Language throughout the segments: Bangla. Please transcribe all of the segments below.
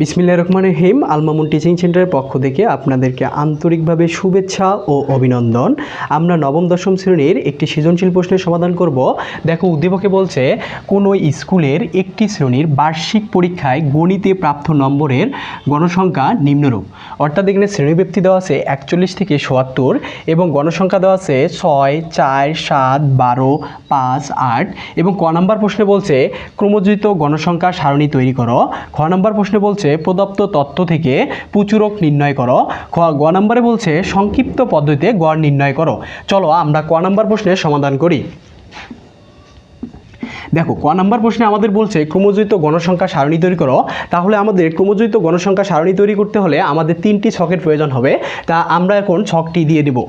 বিসমিল্লাহির রহমানির রহিম। আল মামুন টিচিং সেন্টারের পক্ষ থেকে আপনাদেরকে আন্তরিকভাবে শুভেচ্ছা ও অভিনন্দন। আমরা নবম দশম শ্রেণীর একটি সৃজনশীল প্রশ্নের সমাধান করব। দেখো, উদ্দীপকে বলছে কোনো স্কুলের একটি শ্রেণীর বার্ষিক পরীক্ষায় গণিতে প্রাপ্ত নম্বরের গণসংখ্যা নিম্নরূপ। অর্থাৎ এখানে শ্রেণীব্যাপ্তি দেওয়া আছে 41 থেকে 77 এবং গণসংখ্যা দেওয়া আছে 6, 4, 7, 12, 5, 8 এবং ক নম্বর প্রশ্নে বলছে ক্রমযুক্ত গণসংখ্যা সারণী তৈরি করো। খ নম্বর প্রশ্নে বলছে প্রদত্ত তথ্য থেকে প্রচুরক নির্ণয় করো। গ নম্বরে বলছে সংক্ষিপ্ত পদ্ধতিতে গড় নির্ণয় করো। চলো আমরা ক নম্বর প্রশ্নের সমাধান করি। দেখো, ক নম্বর প্রশ্নে আমাদের বলছে ক্রমযুক্ত গণসংখ্যা সারণী তৈরি করো। তাহলে আমাদের ক্রমযুক্ত গণসংখ্যা সারণী তৈরি করতে হলে আমাদের 3টি ছকের প্রয়োজন হবে। তা আমরা এখন ছকটি দিয়ে দিব।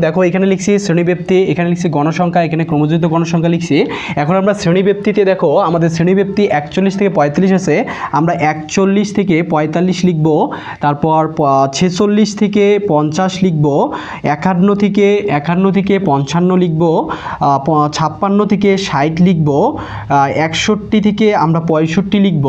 দেখো, এখানে লিখছি শ্রেণীব্যাপ্তি, এখানে লিখছি গণসংখ্যা, এখানে ক্রমযুক্ত গণসংখ্যা লিখছি। এখন আমরা শ্রেণীব্যাপ্তিতে দেখো আমাদের শ্রেণীব্যাপ্তি 41 থেকে 45 আছে, আমরা 41 থেকে 45 লিখব। তারপর 46 থেকে 50 লিখব, 51 থেকে 55 লিখব, 56 থেকে 60 লিখব, 61 থেকে আমরা 65 লিখব,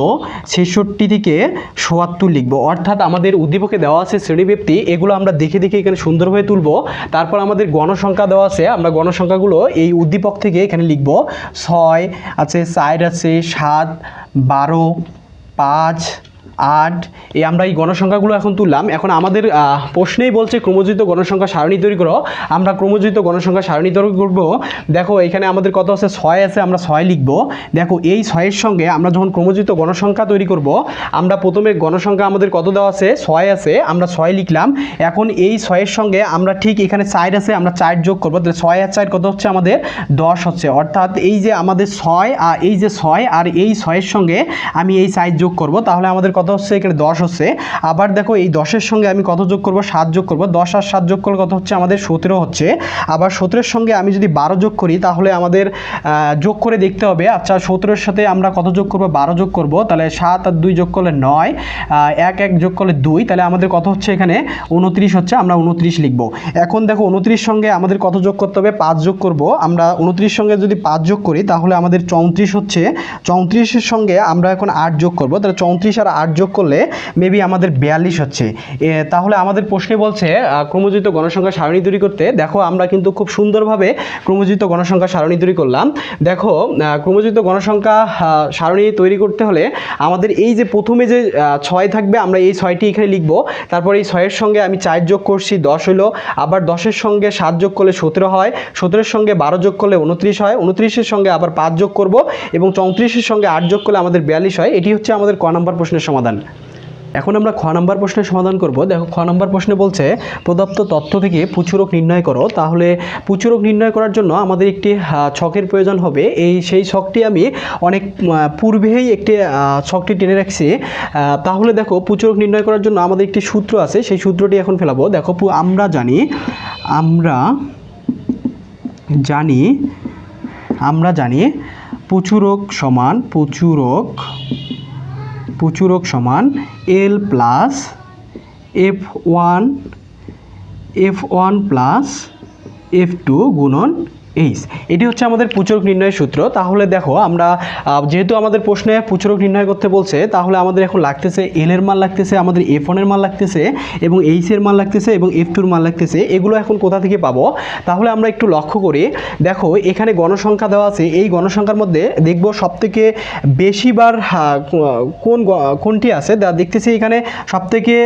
66 থেকে 77 লিখব। অর্থাৎ আমাদের উদ্দীপকে দেওয়া আছে শ্রেণীব্যাপ্তি, এগুলো আমরা দেখে দেখে এখানে সুন্দরভাবে তুলব। তারপর আমাদের গণসংখ্যা দেওয়া আছে, আমরা গণসংখ্যাগুলো এই উদ্দীপক থেকে এখানে লিখব। 6 আছে, 4 আছে, 7, 12, 5, 8 এই আমরা এই গণসংখ্যাগুলো এখন তুললাম। এখন আমাদের প্রশ্নেই বলছে ক্রমযুক্ত গণসংখ্যা সারণী তৈরি করো। আমরা ক্রমযুক্ত গণসংখ্যা সারণী তৈরি করব। দেখো, এখানে আমাদের কত আছে? 6 আছে, আমরা 6 লিখব। দেখো, এই 6-এর সঙ্গে আমরা যখন ক্রমযুক্ত গণসংখ্যা তৈরি করব, আমরা প্রথমে গণসংখ্যা আমাদের কত দেওয়া আছে? 6 আছে, আমরা 6 লিখলাম। এখন এই 6-এর সঙ্গে আমরা ঠিক এখানে 4 আছে, আমরা 4 যোগ করব। তাহলে 6 আর 4 কত হচ্ছে? আমাদের 10 হচ্ছে। অর্থাৎ এই যে আমাদের 6 আর এই যে 6 আর এই 6-এর সঙ্গে আমি এই 4 যোগ করব, তাহলে আমাদের কত হচ্ছে? এখানে 10 হচ্ছে। আবার দেখো, এই 10-এর সঙ্গে আমি কত যোগ করব? 7 যোগ করব। 10 আর 7 যোগ করলে কত হচ্ছে? আমাদের 17 হচ্ছে। আবার 17-এর সঙ্গে আমি যদি 12 যোগ করি, তাহলে আমাদের যোগ করে দেখতে হবে। আচ্ছা, 17-এর সাথে আমরা কত যোগ করব? 12 যোগ করব। তাহলে 7 আর 2 যোগ করলে 9, 1 যোগ করলে 2, তাহলে আমাদের কত হচ্ছে? এখানে 29 হচ্ছে। আমরা 29 লিখব। এখন দেখো, 29 সঙ্গে আমাদের কত যোগ করতে হবে? 5 যোগ করব। আমরা 29 সঙ্গে যদি 5 যোগ করি, তাহলে আমাদের 34 হচ্ছে। 34-এর সঙ্গে আমরা এখন 8 যোগ করব। তাহলে 34 আর 8 যোগ করলে মেবি আমাদের 42 হচ্ছে। তাহলে আমাদের প্রশ্নে বলছে ক্রমযুক্ত গণসংখ্যা সারণী তৈরি করতে। দেখো, আমরা কিন্তু খুব সুন্দরভাবে ক্রমযুক্ত গণসংখ্যা সারণী তৈরি করলাম। দেখো, ক্রমযুক্ত গণসংখ্যা সারণী তৈরি করতে হলে আমাদের এই যে প্রথমে যে 6 থাকবে, আমরা এই 6টি এখানে লিখব। তারপর এই 6-এর সঙ্গে আমি 4 যোগ করছি, 10 হলো। আবার 10-এর সঙ্গে 7 যোগ করলে 17 হয়। 17-এর সঙ্গে 12 যোগ করলে 29 হয়। 29-এর সঙ্গে আবার 5 যোগ করব এবং 34-এর সঙ্গে 8 যোগ করলে আমাদের 42 হয়। এটি হচ্ছে আমাদের ক নম্বর প্রশ্নের সমাধান। এখন আমরা খ নম্বর প্রশ্নের সমাধান করব। দেখো, খ নম্বর প্রশ্নে বলছে প্রদত্ত তথ্য থেকে প্রচুরক নির্ণয় করো। তাহলে প্রচুরক নির্ণয় করার জন্য আমাদের একটি ছকের প্রয়োজন হবে। সেই ছকটি আমি অনেক পূর্বেই একটি ছকটি টেনে রাখছি। তাহলে দেখো, প্রচুরক নির্ণয় করার জন্য আমাদের একটি সূত্র আছে, সেই সূত্রটি এখন ফেলাবো। দেখো, আমরা জানি প্রচুরক সমান L plus F1 plus F2 গুণন H। এটি হচ্ছে আমাদের প্রচুরক নির্ণয়ের সূত্র। তাহলে দেখো, আমরা যেহেতু আমাদের প্রশ্নে প্রচুরক নির্ণয় করতে বলছে, তাহলে আমাদের এখন লাগতেছে L এর মান লাগতেছে, আমাদের F1 এর মান লাগতেছে এবং H এর মান লাগতেছে এবং F2 এর মান লাগতেছে। এগুলো এখন কোথা থেকে পাবো? তাহলে আমরা একটু লক্ষ্য করি। দেখো, এখানে গণসংখ্যা দেওয়া আছে। এই গণসংখ্যার মধ্যে দেখব সবথেকে বেশিবার কোনটি আছে। দেখতেছি এখানে সবথেকে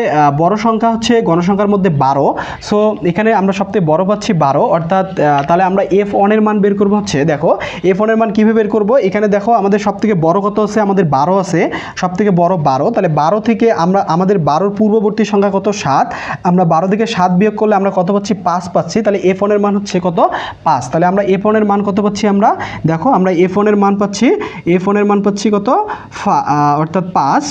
বড় সংখ্যা হচ্ছে গণসংখ্যার মধ্যে 12। সো এখানে আমরা সবথেকে বড় পাচ্ছি 12। অর্থাৎ তাহলে আমরা F1 এর মান বের করব হচ্ছে। দেখো, F1 এর মান কিভাবে বের করব? এখানে দেখো, আমাদের সবথেকে বড় কত আছে? আমাদের 12 আছে, সবথেকে বড় 12। তাহলে 12 থেকে আমাদের 12-র পূর্ববর্তী সংখ্যা কত? 7। আমরা 12 থেকে 7 বিয়োগ করলে আমরা কত পাচ্ছি? 5 পাচ্ছি। তাহলে F1 এর মান হচ্ছে কত? 5। তাহলে আমরা F1 এর মান কত পাচ্ছি? আমরা দেখো, আমরা F1 এর মান পাচ্ছি কত? অর্থাৎ 5।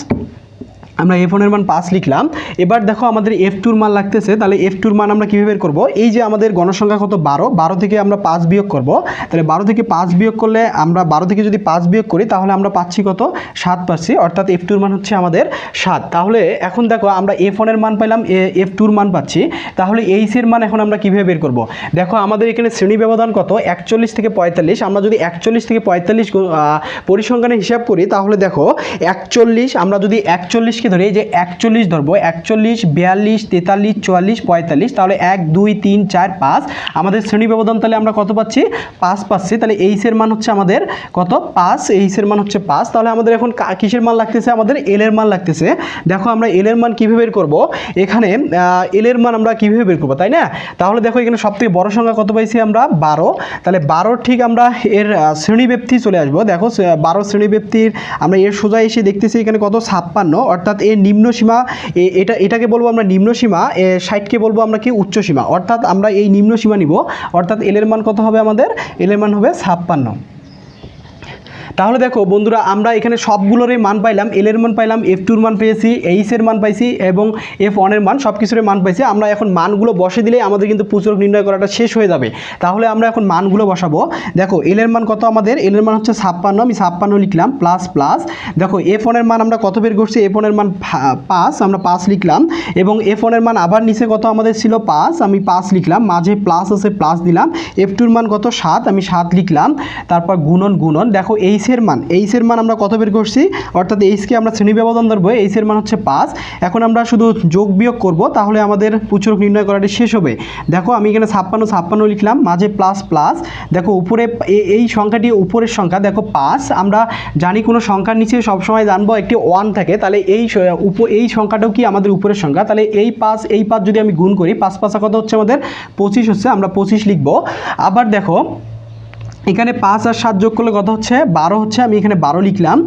আমরা F1 এর মান 5 লিখলাম। এবার দেখো আমাদের F2 এর মান লাগতেছে, তাহলে F2 এর মান আমরা কিভাবে বের করব? এই যে আমাদের গণসংখ্যা কত 12 থেকে আমরা 5 বিয়োগ করব, তাহলে 12 থেকে 5 বিয়োগ করলে আমরা 12 থেকে যদি 5 বিয়োগ করি তাহলে আমরা পাচ্ছি কত 7 পাচ্ছি, অর্থাৎ F2 এর মান হচ্ছে আমাদের 7। তাহলে এখন দেখো আমরা F1 এর মান পাইলাম, F2 এর মান পাচ্ছি, তাহলে H এর মান এখন আমরা কিভাবে বের করব? দেখো আমাদের এখানে শ্রেণী ব্যবধান কত 41 থেকে 45, আমরা যদি 41 থেকে 45 পরিসংখ্যানে হিসাব করি তাহলে দেখো 41, আমরা যদি 41কে ধরি, এই যে 41 ধরবো, 41 42 43 44 45, তাহলে 1 2 3 4 5 আমাদের শ্রেণী ব্যবধান, তাহলে আমরা কত পাচ্ছি 5 পাচ্ছি। তাহলে H এর মান হচ্ছে আমাদের কত 5, H এর মান হচ্ছে 5। তাহলে আমাদের এখন কিসের মান লাগতেছে? আমাদের L এর মান লাগতেছে। দেখো আমরা L এর মান কিভাবে বের করব? এখানে L এর মান আমরা কিভাবে বের করব, তাই না? তাহলে দেখো এখানে সবথেকে বড় সংখ্যা কত পাইছি আমরা 12, তাহলে 12 ঠিক আমরা এর শ্রেণীব্যাপ্তি চলে আসবো। দেখো 12 শ্রেণীব্যাপ্তির আমরা এর সোজা এসে দেখতেছি এখানে কত 56, অর্থাৎ এর নিম্ন সীমা, এটাকে বলবো আমরা নিম্ন সীমা, 60কে বলবো আমরা কি উচ্চ সীমা, অর্থাৎ আমরা এই নিম্ন সীমা নিব, অর্থাৎ L এর মান কত হবে আমাদের? L এর মান হবে 56। তাহলে দেখো বন্ধুরা আমরা এখানে সবগুলোরই মান পাইলাম, L এর মান পাইলাম, F2 এর মান পেয়েছি, H এর মান পাইছি এবং F1 এর মান, সব কিছুর মান পাইছি। আমরা এখন মানগুলো বসে দিলে আমাদের কিন্তু প্রচুরক নির্ণয় করাটা শেষ হয়ে যাবে। তাহলে আমরা এখন মানগুলো বসাবো। দেখো L এর মান কত আমাদের? L এর মান হচ্ছে 56, আমি 56 লিখলাম, প্লাস প্লাস। দেখো F1 এর মান আমরা কত বের করছি? F1 এর মান 5, আমরা 5 লিখলাম, এবং F1 এর মান আবার নিচে কত আমাদের ছিল 5, আমি 5 লিখলাম, মাঝে প্লাস আছে প্লাস দিলাম। F2 এর মান কত 7, আমি 7 লিখলাম, তারপর গুণন গুণন। দেখো H এর মান আমরা কত বের করছি? অর্থাৎ H-কে আমরা শ্রেণী ব্যবধান ধরবো, H এর মান হচ্ছে 5। এখন আমরা শুধু যোগ বিয়োগ করব, তাহলে আমাদের প্রচুরক নির্ণয় করাটি শেষ হবে। দেখো আমি এখানে 56 লিখলাম, মাঝে প্লাস প্লাস। দেখো উপরে এই সংখ্যাটি উপরের সংখ্যা, দেখো 5, আমরা জানি কোনো সংখ্যার নিচে সবসময় জানবো একটি 1 থাকে, তাহলে এই সংখ্যাটাও কি আমাদের উপরের সংখ্যা, তাহলে এই 5 যদি আমি গুণ করি, 5 5 কত হচ্ছে আমাদের 25 হচ্ছে, আমরা 25 লিখব। আবার দেখো এখানে 5 আর 7 যোগ করলে কত হচ্ছে? 12 হচ্ছে, আমি এখানে 12 লিখলাম।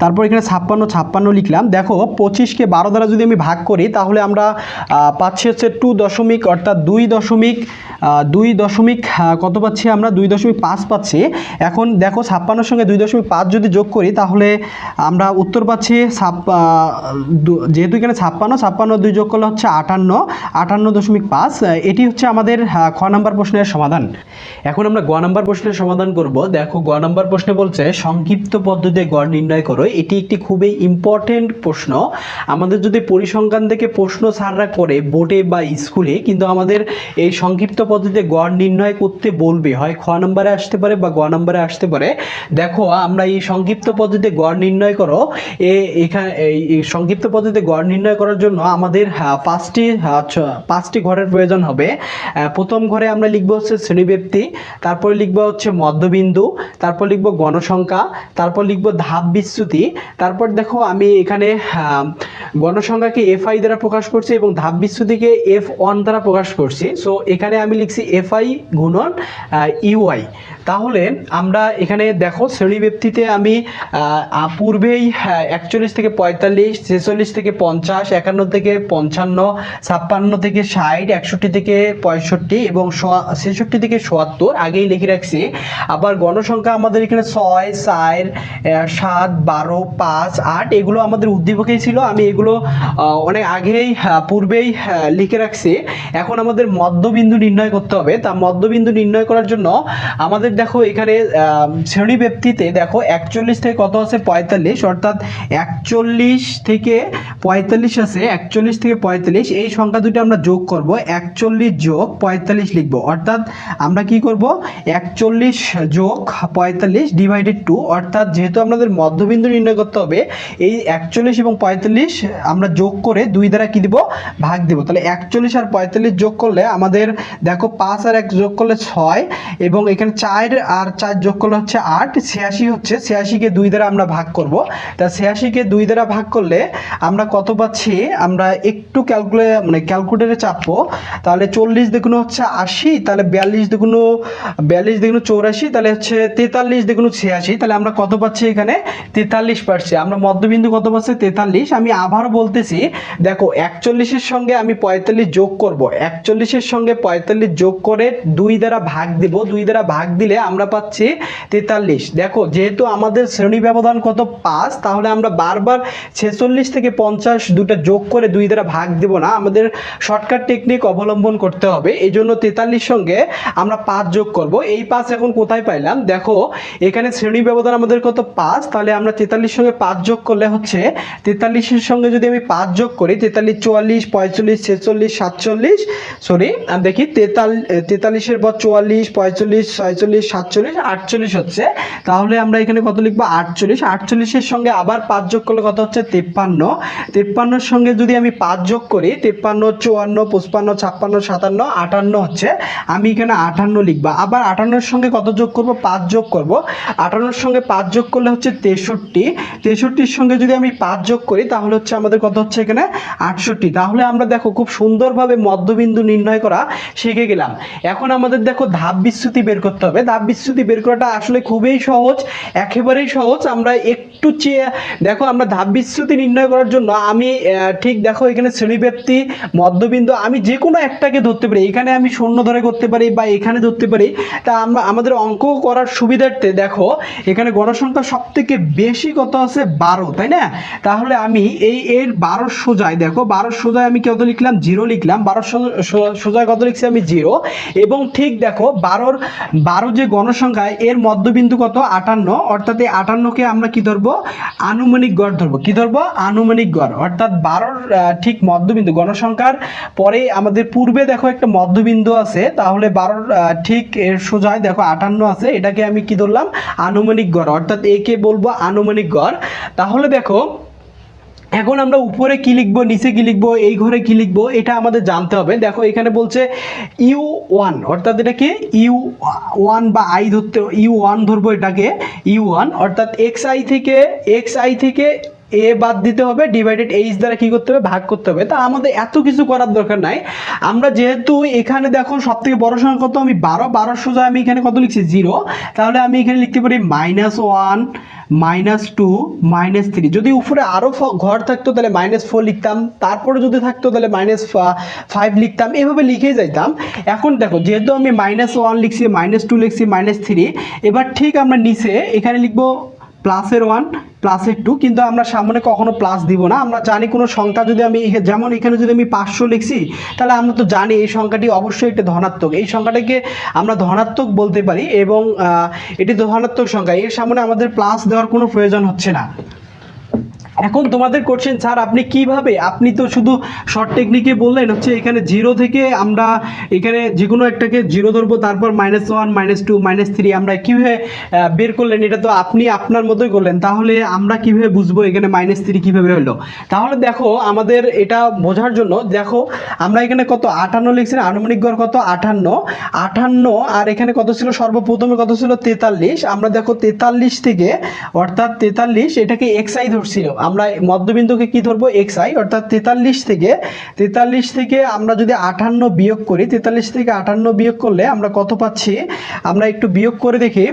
তারপর এখানে 56 লিখলাম। দেখো 25কে 12 দ্বারা যদি আমি ভাগ করি তাহলে আমরা পাচ্ছি হচ্ছে 2 দশমিক, অর্থাৎ 2 দশমিক কত পাচ্ছি আমরা? 2.5 পাচ্ছি। এখন দেখো 56 সঙ্গে 2.5 যদি যোগ করি তাহলে আমরা উত্তর পাচ্ছি, যেহেতু এখানে 56 2 যোগ করলে হচ্ছে 58.5। এটি হচ্ছে আমাদের খ নাম্বার প্রশ্নের সমাধান। এখন আমরা গ নাম্বার প্রশ্নের সমাধান করব। দেখো গ নাম্বার প্রশ্নে বলছে সংক্ষিপ্ত পদ্ধতিতে গড় নির্ণয় করো। এটি একটি খুবই ইম্পর্টেন্ট প্রশ্ন। আমাদের যদি পরিসংখ্যান থেকে প্রশ্ন স্যাররা করে বোর্ডে বা স্কুলে, কিন্তু আমাদের এই সংক্ষিপ্ত পদ্ধতিতে গড় নির্ণয় করতে বলবে, হয় খ নম্বরে আসতে পারে বা গ নম্বরে আসতে পারে। দেখো আমরা এই সংক্ষিপ্ত পদ্ধতিতে গড় নির্ণয় করো, এখানে এই সংক্ষিপ্ত পদ্ধতিতে গড় নির্ণয় করার জন্য আমাদের পাঁচটি ঘরের প্রয়োজন হবে। প্রথম ঘরে আমরা লিখবো হচ্ছে শ্রেণীব্যাপ্তি, তারপরে লিখবো হচ্ছে মধ্যবিন্দু, তারপর লিখবো গণসংখ্যা, তারপর লিখবো ধাপ বিচ্যুতি। তারপর দেখো আমি এখানে গণসংখ্যাকে FI দ্বারা প্রকাশ করছি এবং ধাপ বিচ্যুতিকে F1 দ্বারা প্রকাশ করছি। সো এখানে আমি লিখছি FI গুণন UI। তাহলে আমরা এখানে দেখো শ্রেণীব্যাপ্তিতে আমি পূর্বেই 41 থেকে 45, 46 থেকে 50, 51 থেকে 55, 56 থেকে 60, 61 থেকে 65 এবং 66 থেকে 77 আগেই লিখে রাখছি। আবার গণসংখ্যা আমাদের এখানে 6, 4, 7, 12, 5, 8 এগুলো আমাদের উদ্দীপকেই ছিল, আমি এগুলো অনেক আগেই পূর্বেই লিখে রাখছি। এখন আমাদের মধ্যবিন্দু নির্ণয় করতে হবে। তা মধ্যবিন্দু নির্ণয় করার জন্য আমাদের দেখো এখানে শ্রেণীব্যাপ্তিতে দেখো 41 থেকে কত আছে 45, অর্থাৎ 41 থেকে 45 আছে, 41 থেকে 45 এই সংখ্যা দুটো আমরা যোগ করব, 41 যোগ 45 লিখব। অর্থাৎ আমরা কি করব, 41 যোগ 45 ডিভাইডেড 2, অর্থাৎ যেহেতু আমাদের মধ্যবিন্দু নির্ণয় করতে হবে, এই 41 এবং 45 আমরা যোগ করে 2 দ্বারা কি দিব, ভাগ দেব। তাহলে 41 আর 45 যোগ করলে আমাদের দেখো 5 আর 1 যোগ করলে 6 এবং এখানে 4 আর 4 যোগ করলে হচ্ছে 8, 86 হচ্ছে। 86কে 2 দ্বারা আমরা ভাগ করব। তা 86কে 2 দ্বারা ভাগ করলে আমরা কত পাচ্ছি, আমরা একটু ক্যালকুলেটরে চাপবো। তাহলে 40 দ্বিগুণ হচ্ছে 80, তাহলে 42 দ্বিগুণ 84, তাহলে হচ্ছে 43 দ্বিগুণ 86, তাহলে আমরা কত পাচ্ছি এখানে 43 43 পাচ্ছি, আমরা মধ্যবিন্দু কত পাচ্ছি 43। আমি আবারও বলতেছি দেখো 41-এর সঙ্গে আমি 45 যোগ করব, 41-এর সঙ্গে 45 যোগ করে 2 দ্বারা ভাগ দেব, 2 দ্বারা ভাগ দিলে আমরা পাচ্ছি 43। দেখো যেহেতু আমাদের শ্রেণী ব্যবধান কত 5, তাহলে আমরা বারবার 46 থেকে 50 দুটো যোগ করে 2 দ্বারা ভাগ দেব না, আমাদের শর্টকাট টেকনিক অবলম্বন করতে হবে। এই জন্য 43 সঙ্গে আমরা 5 যোগ করব। এই 5 এখন কোথায় পাইলাম, দেখো এখানে শ্রেণী ব্যবধান আমাদের কত 5, তাহলে আমরা 43 সঙ্গে 5 যোগ করলে হচ্ছে 43-এর সঙ্গে যদি আমি 5 যোগ করি 43, 44, 45, 46, 47, সরি দেখি 43-এর পর 44, 45, 46, 47, 48 হচ্ছে, তাহলে আমরা এখানে কত লিখবো 48। 48-এর সঙ্গে আবার 5 যোগ করলে কত হচ্ছে 53। 53-এর সঙ্গে যদি আমি 5 যোগ করি 53, 54, 55, 56, 57, 58 হচ্ছে, আমি এখানে 58 লিখবো। আবার 58-এর সঙ্গে কত যোগ করব 5 যোগ করব, 58-এর সঙ্গে 5 যোগ করলে হচ্ছে 63। 63-এর সঙ্গে যদি আমি 5 যোগ করি তাহলে হচ্ছে আমাদের কত হচ্ছে এখানে 68। তাহলে আমরা দেখো খুব সুন্দরভাবে মধ্যবিন্দু নির্ণয় করা শিখে গেলাম। এখন আমাদের দেখো ধাপ বিচ্যুতি বের করতে হবে। ধাপ বিচ্যুতি বের করাটা আসলে খুবই সহজ, একেবারেই সহজ। আমরা একটু দেখো আমরা ধাপ বিচ্যুতি নির্ণয় করার জন্য আমি ঠিক দেখো এখানে শ্রেণীব্যাপ্তি, মধ্যবিন্দু আমি যে কোনো একটাকে ধরতে পারি, এখানে আমি শূন্য ধরে করতে পারি বা এখানে ধরতে পারি। তা আমরা আমাদের অঙ্ক করার সুবিধার্থে দেখো এখানে গণসংখ্যা সব থেকে বেশি কত আছে 12, তাই না? তাহলে আমি এর 12 সোজায় দেখো 12 সোজায় আমি কত লিখলাম 0 লিখলাম, 12 সোজায় কত লিখছি আমি 0। এবং ঠিক দেখো 12 যে গণসংখ্যা এর মধ্যবিন্দু কত 58, অর্থাৎ এই 58-কে আমরা কি ধরবো আনুমানিক গড় ধরবো। কি ধরবো আনুমানিক গড়, অর্থাৎ 12-র ঠিক মধ্যবিন্দু গণসংখ্যার পরে আমাদের পূর্বে দেখো একটা মধ্যবিন্দু আছে, তাহলে 12-র ঠিক এর সোজায় দেখো 58 আছে, এটাকে আমি কি ধরলাম আনুমানিক গড়, অর্থাৎ একে বলবো আনুমানিক গড়। তাহলে দেখো এখন আমরা উপরে কি লিখবো নিচে কি লিখবো এই ঘরে কি লিখবো এটা আমাদের জানতে হবে। দেখো এখানে বলছে u1, অর্থাৎ এটাকে u1 বা i ধরতে u1 ধরবো, এটাকে u1 অর্থাৎ xi থেকে এ বাদ দিতে হবে, ডিভাইডেড এইচ দ্বারা কি করতে হবে ভাগ করতে হবে। তা আমাদের এত কিছু করার দরকার নাই। আমরা যেহেতু এখানে দেখো সব থেকে বড় সংখ্যা কত আমি 12 সোজা আমি এখানে কত লিখছি 0, তাহলে আমি এখানে লিখতে পারি -1, -2, -3। যদি উপরে আরো ঘর থাকতো তাহলে -4 লিখতাম, তারপরে যদি থাকতো তাহলে -5 লিখতাম, এভাবে লিখে যাইতাম। এখন দেখো যেহেতু আমি -1 লিখছি, -2 লিখছি, -3, এবার ঠিক আমরা নিচে এখানে লিখবো +1, +2, কিন্তু আমরা সামনে কখনো প্লাস দিব না। আমরা জানি কোনো সংখ্যা যদি আমি যেমন এখানে যদি আমি 500 লিখছি, তাহলে আমরা তো জানি এই সংখ্যাটি অবশ্যই একটা ধনাত্মক, এই সংখ্যাটাকে আমরা ধনাত্মক বলতে পারি এবং এটি ধনাত্মক সংখ্যা, এর সামনে আমাদের প্লাস দেওয়ার কোনো প্রয়োজন হচ্ছে না। এখন তোমাদের কোশ্চেন স্যার আপনি কিভাবে, আপনি তো শুধু শর্ট টেকনিকে বললেন হচ্ছে এখানে 0 থেকে আমরা এখানে যে কোনো একটাকে 0 ধরবো, তারপর -1, -2, -3 আমরা কিভাবে বের করলেন, এটা তো আপনি আপনার মতোই করলেন, তাহলে আমরা কিভাবে বুঝবো এখানে -3 কিভাবে হলো? তাহলে দেখো আমাদের এটা বোঝার জন্য দেখো আমরা এখানে কত 58 লিখছি, আনুমানিক গড় কত 58, আর এখানে কত ছিল সর্বপ্রথমে কত ছিল 43। আমরা দেখো 43 থেকে অর্থাৎ 43 এটাকে xi ধরছিল, আমরা মধ্যবিন্দুকে কি ধরবো xi, অর্থাৎ 43 থেকে আমরা যদি 58 বিয়োগ করি, 43 থেকে 58 বিয়োগ করলে আমরা কত পাচ্ছি, আমরা একটু বিয়োগ করে দেখি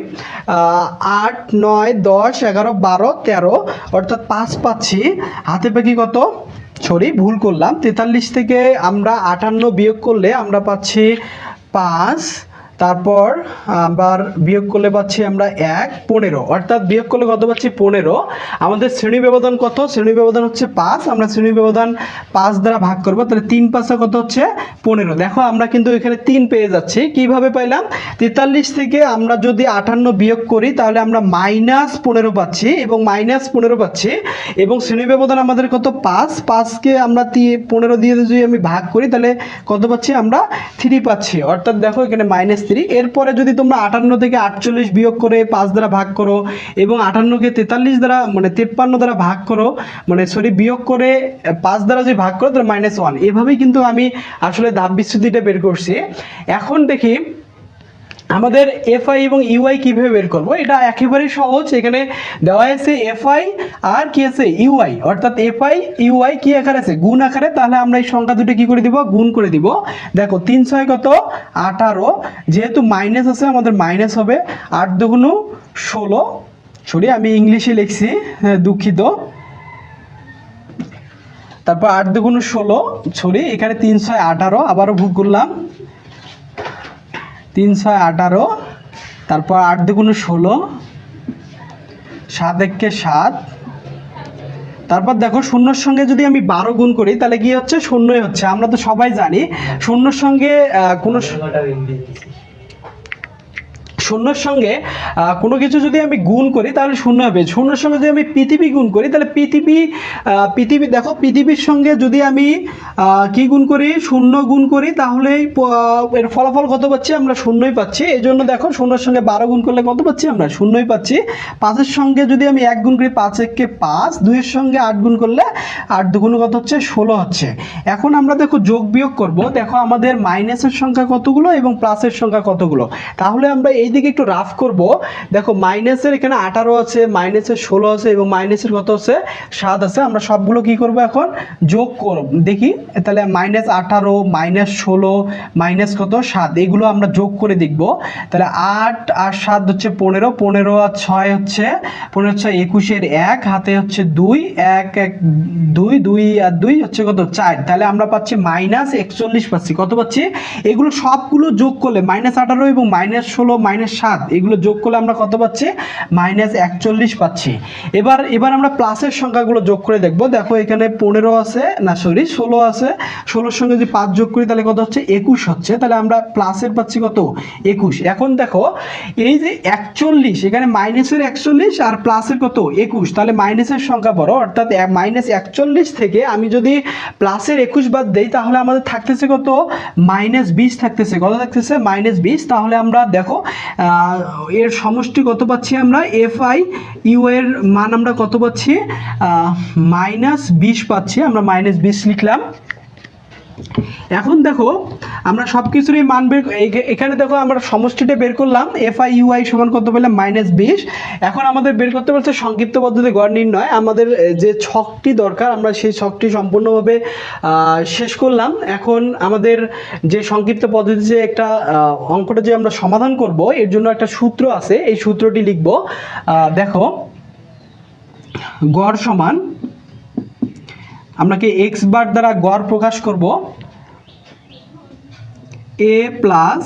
8, 9, 10, 11, 12, 13, অর্থাৎ 5 পাচ্ছি। হাতে পাখি কত, সরি ভুল করলাম, 43 থেকে আমরা 58 বিয়োগ করলে আমরা পাচ্ছি 5, তারপর আবার বিয়োগ করলে পাচ্ছি আমরা 1, 15, অর্থাৎ বিয়োগ করলে কত পাচ্ছি 15। আমাদের শ্রেণী ব্যবধান কত, শ্রেণী ব্যবধান হচ্ছে 5, আমরা শ্রেণী ব্যবধান 5 দ্বারা ভাগ করব, তাহলে 3 5 কত হচ্ছে 15। দেখো আমরা কিন্তু এখানে 3 পেয়ে যাচ্ছি। কিভাবে পাইলাম, 43 থেকে আমরা যদি 58 বিয়োগ করি তাহলে আমরা -15 পাচ্ছি এবং -15 পাচ্ছি, এবং শ্রেণী ব্যবধান আমাদের কত 5কে আমরা 15 দিয়ে যদি আমি ভাগ করি তাহলে কত পাচ্ছি আমরা 3 পাচ্ছি, অর্থাৎ দেখো এখানে -3। এরপরে যদি তোমরা 58 থেকে 48 বিয়োগ করে 5 দ্বারা ভাগ করো এবং 58কে 43 দ্বারা মানে 53 দ্বারা ভাগ করো, মানে সরি বিয়োগ করে 5 দ্বারা যদি ভাগ করো তাহলে -1, এভাবেই কিন্তু আমি আসলে ধাপ বিচ্যুতিটা বের করছি। এখন দেখি আমাদের এফআই এবং ইউআই কিভাবে বের করব, এটা একেবারেই সহজ। এখানে দেওয়া আছে এফআই আর কি আছে ইউআই, অর্থাৎ এফআই ইউআই কি আকারে আছে গুণ আকারে, তাহলে আমরা এই সংখ্যা দুটো কি করে দিব গুণ করে দিব। দেখো 3 6 কত 18, যেহেতু মাইনাস আছে আমাদের মাইনাস হবে, 8 2 16, সরি আমি ইংলিশে লিখছি, দুঃখিত। তারপর 8 দুগুণ 16, সরি এখানে 3 6 18, আবারও ভুল করলাম, 3 6 18, তারপর 8 দুগুণ 16, 7 1 7, তারপর দেখো শূন্যর সঙ্গে যদি আমি 12 গুণ করি তাহলে কি হচ্ছে, শূন্যই হচ্ছে। আমরা তো সবাই জানি শূন্যর সঙ্গে কোনো শূন্যর সঙ্গে কোনো কিছু যদি আমি গুণ করি তাহলে শূন্য হবে। শূন্যর সঙ্গে যদি আমি পৃথিবী গুণ করি তাহলে পৃথিবী দেখো, পৃথিবীর সঙ্গে যদি আমি কি গুণ করি, শূন্য গুণ করি, তাহলে এর ফলাফল কত পাচ্ছি আমরা, শূন্যই পাচ্ছি। এই জন্য দেখো শূন্যর সঙ্গে 12 গুণ করলে কত পাচ্ছি আমরা, শূন্যই পাচ্ছি। 5-এর সঙ্গে যদি আমি 1 গুণ করি, 5 1 5, 2-এর সঙ্গে 8 গুণ করলে 8 দুগুণ কত হচ্ছে, 16 হচ্ছে। এখন আমরা দেখো যোগ বিয়োগ করব, দেখো আমাদের মাইনাসের সংখ্যা কতগুলো এবং প্লাসের সংখ্যা কতগুলো, তাহলে আমরা এই দিকে একটু রাফ করব। দেখো মাইনাসের এখানে 18 আছে, মাইনাসের 16 আছে এবং মাইনাসের কত আছে, 7 আছে। আমরা সবগুলো কি করব এখন, যোগ করব। দেখি তাহলে -18 -16 মাইনাস কত, 7, এগুলো আমরা যোগ করে দেখব। তাহলে 8 আর 7 হচ্ছে 15, 15 আর 6 হচ্ছে 15 6 21, 1 হাতে হচ্ছে 2, 1 1 2, 2 আর 2 হচ্ছে কত, 4। তাহলে আমরা পাচ্ছি -41 পাচ্ছি। কত পাচ্ছি, এগুলো সবগুলো যোগ করলে -18 এবং -16 -7 এগুলো যোগ করলে আমরা কত পাচ্ছি, -41 পাচ্ছি। এবার আমরা প্লাসের সংখ্যাগুলো যোগ করে দেখব। দেখো এখানে 15 আছে, না সরি 16 আছে, 16-এর সঙ্গে যদি 5 যোগ করি তাহলে কত হচ্ছে, 21 হচ্ছে। তাহলে আমরা প্লাসের পাচ্ছি কত, 21। এখন দেখো এই যে 41, এখানে মাইনাসের 41 আর প্লাসের কত, 21, তাহলে মাইনাসের সংখ্যা বড়, অর্থাৎ -41 থেকে আমি যদি প্লাসের 21 বাদ দেই তাহলে আমাদের থাকতেছে কত, -20 থাকতেছে। কত থাকতেছে, -20। তাহলে আমরা দেখো এর সমষ্টি কত পাচ্ছি আমরা, FIU এর মান আমরা কত পাচ্ছি, -20 পাচ্ছি। আমরা -20 লিখলাম। এখন দেখো আমরা সব কিছুরই মান বের, এখানে দেখো আমরা সমষ্টিটা বের করলাম, FIUI সমান কত পেলাম, -20। এখন আমাদের বের করতে বলছে সংক্ষিপ্ত পদ্ধতি গড় নির্ণয়। আমাদের যে ছকটি দরকার আমরা সেই ছকটি সম্পূর্ণভাবে শেষ করলাম। এখন আমাদের যে সংক্ষিপ্ত পদ্ধতিতে একটা অঙ্কটা যে আমরা সমাধান করব, এর জন্য একটা সূত্র আছে, এই সূত্রটি লিখব। দেখো গড় সমান, আমরাকে x বার দ্বারা গড় প্রকাশ করব, a plus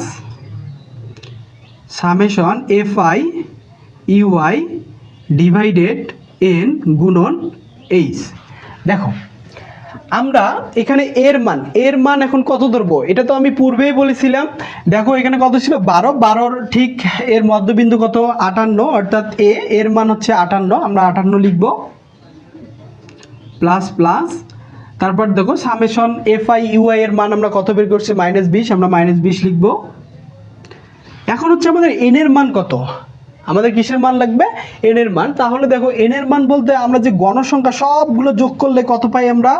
summation FIUI divided n গুণন h। দেখো আমরা এখানে এর মান এখন কত ধরবো, এটা তো আমি পূর্বেই বলেছিলাম। দেখো এখানে কত ছিল, 12, 12 ঠিক এর মধ্যবিন্দু কত, 58, অর্থাৎ এর মান হচ্ছে 58, আমরা 58 লিখব, প্লাস প্লাস। তারপর দেখো সামেশন FIUI এর মান আমরা কত বের করছি, -20, আমরা -20 লিখব। এখন হচ্ছে আমাদের n এর মান কত, আমাদের কিসের মান লাগবে, n এর মান। তাহলে দেখো n এর মান বলতে আমরা যে গণসংখ্যা সবগুলো যোগ করলে কত পাই, আমরা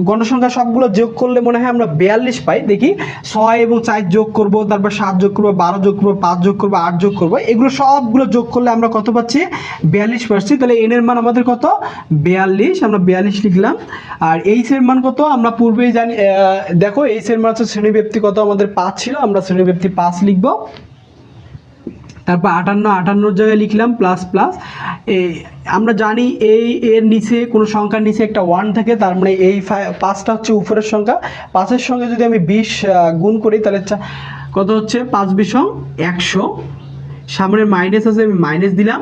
গণসংখ্যা সবগুলো যোগ করলে মনে হয় আমরা 42 পাই। দেখি 6 এবং 4 যোগ করব, তারপর 7 যোগ করব, 12 যোগ করব, 5 যোগ করব, 8 যোগ করব, এগুলো সবগুলো যোগ করলে আমরা কত পাচ্ছি, 42 পাচ্ছি। তাহলে n এর মান আমাদের কত, 42, আমরা 42 লিখলাম। আর h এর মান কত, আমরা পূর্বেই জানি, দেখো h এর মান হচ্ছে শ্রেণীব্যাপ্তি কত, আমাদের 5 ছিল, আমরা শ্রেণীব্যাপ্তি 5 লিখব। তারপর 58 জায়গায় লিখলাম প্লাস প্লাস। আমরা জানি এর নিচে কোনো সংখ্যার নিচে একটা 1 থাকে, তার মানে এই 5টা হচ্ছে উপরের সংখ্যা। 5-এর সঙ্গে যদি আমি 20 গুণ করি তাহলে কত হচ্ছে, 5 20 100, সামনে মাইনাস আছে আমি মাইনাস দিলাম।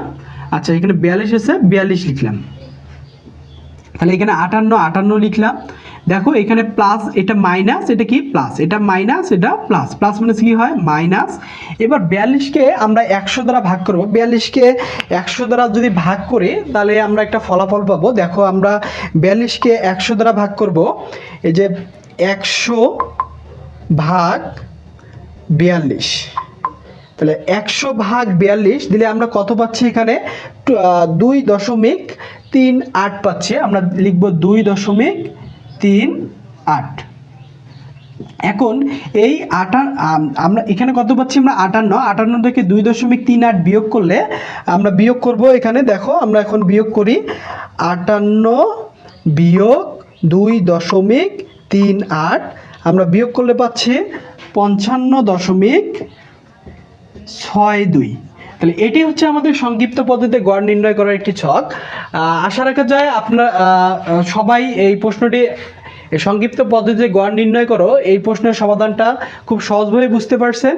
আচ্ছা এখানে 42 আছে, 42 লিখলাম। তাহলে এখানে 58 লিখলাম। দেখো এখানে প্লাস, এটা মাইনাস, এটা কি প্লাস, এটা মাইনাস, এটা প্লাস, প্লাস মানে কি হয়, মাইনাস। এবার 42কে আমরা 100 দ্বারা ভাগ করব। 42কে 100 দ্বারা যদি ভাগ করি তাহলে আমরা একটা ফলাফল পাবো। দেখো আমরা 42কে 100 দ্বারা ভাগ করব, এই যে 100 ভাগ 42, তাহলে 100 ভাগ 42 দিলে আমরা কত পাচ্ছি, এখানে 2.38 পাচ্ছি। আমরা লিখব 2.38। এখন এই আমরা এখানে কত পাচ্ছি, আমরা 58 থেকে 2.38 বিয়োগ করলে আমরা বিয়োগ করব। এখানে দেখো আমরা এখন বিয়োগ করি, 58 বিয়োগ 2.38 আমরা বিয়োগ করলে পাচ্ছি 55.62। তাহলে এটি হচ্ছে আমাদের সংক্ষিপ্ত পদ্ধতিতে গড় নির্ণয় করার একটি ছক। আশা রাখা যায় আপনারা সবাই এই প্রশ্নটি সংক্ষিপ্ত পদ্ধতিতে গড় নির্ণয় করো এই প্রশ্নের সমাধানটা খুব সহজভাবে বুঝতে পারছেন।